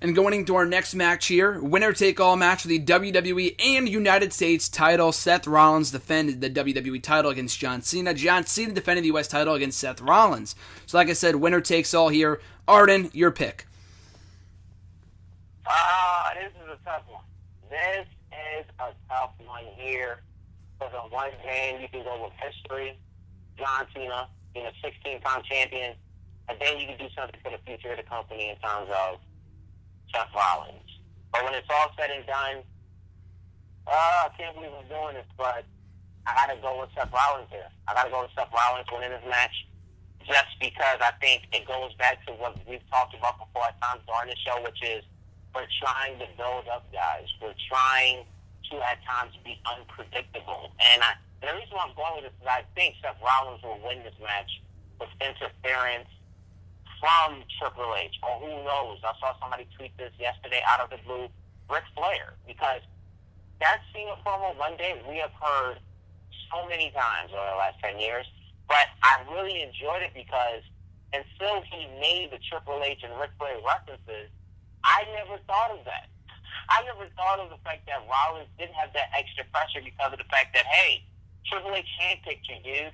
And going into our next match here, winner-take-all match for the WWE and United States title. Seth Rollins defended the WWE title against John Cena. John Cena defended the U.S. title against Seth Rollins. So like I said, winner-takes-all here. Arden, your pick. This is a tough one. This is a tough one here. Because on one hand, you can go with history, John Cena being a 16-time champion, and then you can do something for the future of the company in terms of Seth Rollins. But when it's all said and done, I can't believe I'm doing this, but I got to go with Seth Rollins here. I got to go with Seth Rollins winning this match just because I think it goes back to what we've talked about before at times during the show, which is we're trying to build up guys. We're trying to at times be unpredictable. And the reason why I'm going with this is I think Seth Rollins will win this match with interference from Triple H, or who knows. I saw somebody tweet this yesterday out of the blue, Ric Flair, because that Cena promo Monday we have heard so many times over the last 10 years, but I really enjoyed it because until he made the Triple H and Ric Flair references, I never thought of that. I never thought of the fact that Rollins didn't have that extra pressure because of the fact that, hey, Triple H handpicked you, dude.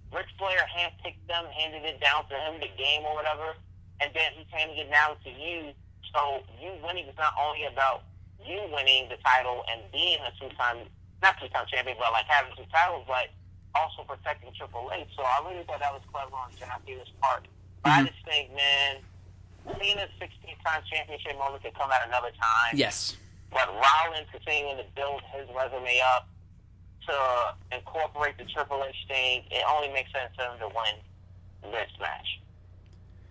Ric Flair handpicked them, handed it down to him, the game or whatever, and then he's handing it down to you. So you winning is not only about you winning the title and being a not two-time champion, but like having two titles, but also protecting Triple H. So I really thought that was clever on John Cena's part. But I just think, man, Cena's 16-time championship moment could come at another time. Yes. But Rollins continuing to build his resume up to incorporate the Triple H thing, it only makes sense for him to win this match.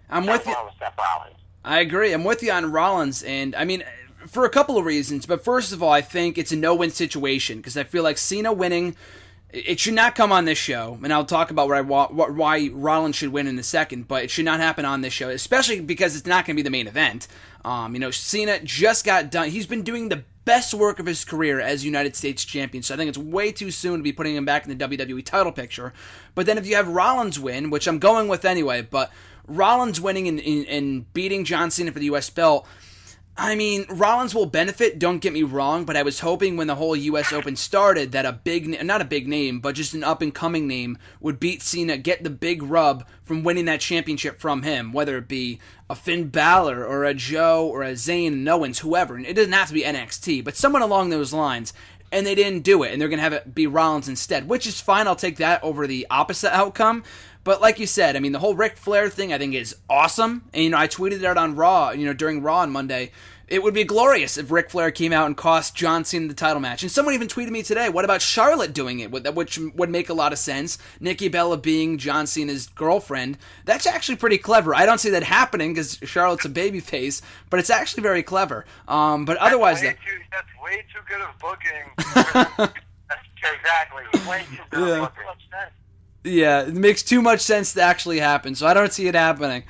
I'm with you. Seth Rollins. I agree. I'm with you on Rollins, and I mean, for a couple of reasons. But first of all, I think it's a no-win situation because I feel like Cena winning, it should not come on this show, and I'll talk about why Rollins should win in a second. But it should not happen on this show, especially because it's not going to be the main event. Cena just got done. He's been doing the best work of his career as United States champion, so I think it's way too soon to be putting him back in the WWE title picture. But then if you have Rollins win, which I'm going with anyway, but Rollins winning and beating John Cena for the U.S. belt, I mean, Rollins will benefit, don't get me wrong, but I was hoping when the whole U.S. Open started that not a big name, but just an up-and-coming name would beat Cena, get the big rub from winning that championship from him, whether it be a Finn Balor or a Joe or a Zayn, no one's whoever. And it doesn't have to be NXT, but someone along those lines. And they didn't do it, and they're going to have it be Rollins instead, which is fine. I'll take that over the opposite outcome. But like you said, I mean, the whole Ric Flair thing I think is awesome. And, I tweeted it out on Raw, during Raw on Monday. It would be glorious if Ric Flair came out and cost John Cena the title match. And someone even tweeted me today, what about Charlotte doing it? Which would make a lot of sense. Nikki Bella being John Cena's girlfriend. That's actually pretty clever. I don't see that happening because Charlotte's a babyface, but it's actually very clever. But otherwise... That's way too good of booking. Exactly. Way too good of booking. Yeah, it makes too much sense to actually happen, so I don't see it happening.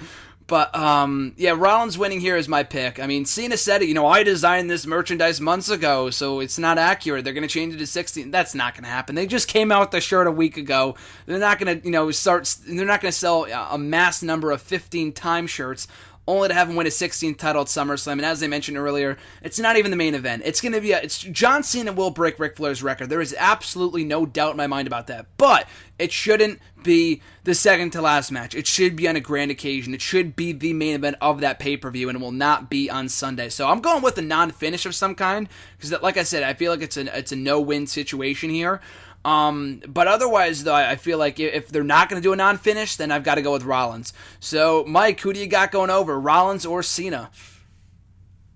But, Rollins winning here is my pick. I mean, Cena said it, I designed this merchandise months ago, so it's not accurate. They're going to change it to 16. That's not going to happen. They just came out with the shirt a week ago. They're not going to, they're not going to sell a mass number of 15-time shirts only to have him win a 16th title at SummerSlam. And as I mentioned earlier, it's not even the main event. It's going to be John Cena will break Ric Flair's record. There is absolutely no doubt in my mind about that. But it shouldn't be the second to last match. It should be on a grand occasion. It should be the main event of that pay-per-view, and it will not be on Sunday. So I'm going with a non-finish of some kind because, like I said, I feel like it's a no-win situation here. But otherwise, though, I feel like if they're not going to do a non-finish, then I've got to go with Rollins. So, Mike, who do you got going over, Rollins or Cena?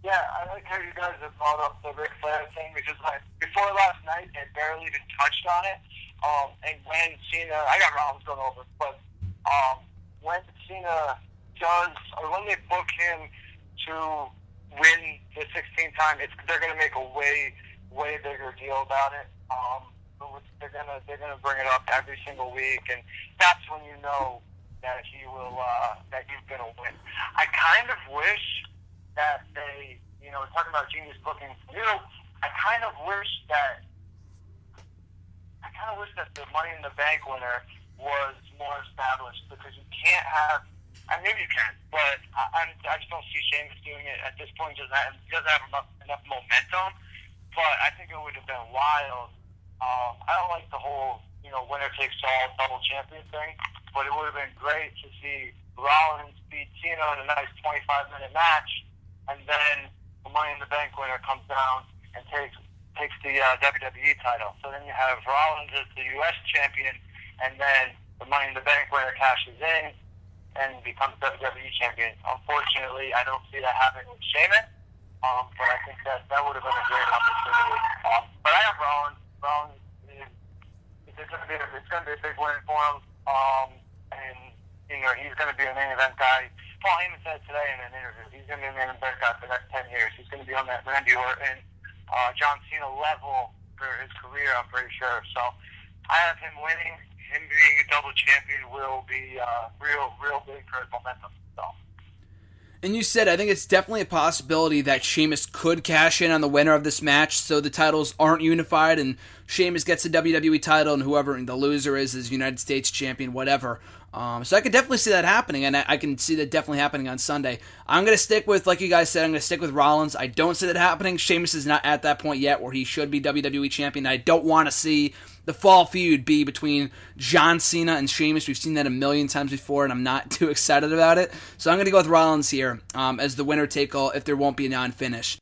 Yeah, I like how you guys have brought up the Ric Flair thing because before last night, they barely even touched on it. And when Cena, I got Rollins going over, but when Cena does, or when they book him to win the 16th time, they're going to make a way bigger deal about it. They're gonna bring it up every single week, and that's when you know that he will that he's gonna win. I kind of wish that they, talking about genius booking, I kind of wish that the Money in the Bank winner was more established because you can't have. maybe you can, but I just don't see Sheamus doing it at this point. He doesn't have enough momentum. But I think it would have been wild. I don't like the whole, winner takes all double champion thing, but it would have been great to see Rollins beat Cena in a nice 25-minute match, and then the Money in the Bank winner comes down and takes the WWE title. So then you have Rollins as the U.S. champion, and then the Money in the Bank winner cashes in and becomes WWE champion. Unfortunately, I don't see that happening with Sheamus. But I think that would have been a great opportunity. But I have Rollins. Rollins it's going to be a big win for him. And he's going to be a main event guy. Paul Heyman said today in an interview, he's going to be a main event guy for the next 10 years. He's going to be on that Randy Orton, John Cena level for his career, I'm pretty sure. So I have him winning. Him being a double champion will be real big for his momentum. So. And you said, I think it's definitely a possibility that Sheamus could cash in on the winner of this match, so the titles aren't unified, and Sheamus gets the WWE title, and whoever the loser is United States champion, whatever. So I could definitely see that happening, and I can see that definitely happening on Sunday. I'm going to stick with, like you guys said, I'm going to stick with Rollins. I don't see that happening. Sheamus is not at that point yet where he should be WWE champion. I don't want to see the fall feud be between John Cena and Sheamus. We've seen that a million times before, and I'm not too excited about it. So I'm going to go with Rollins here as the winner take all if there won't be a non-finish.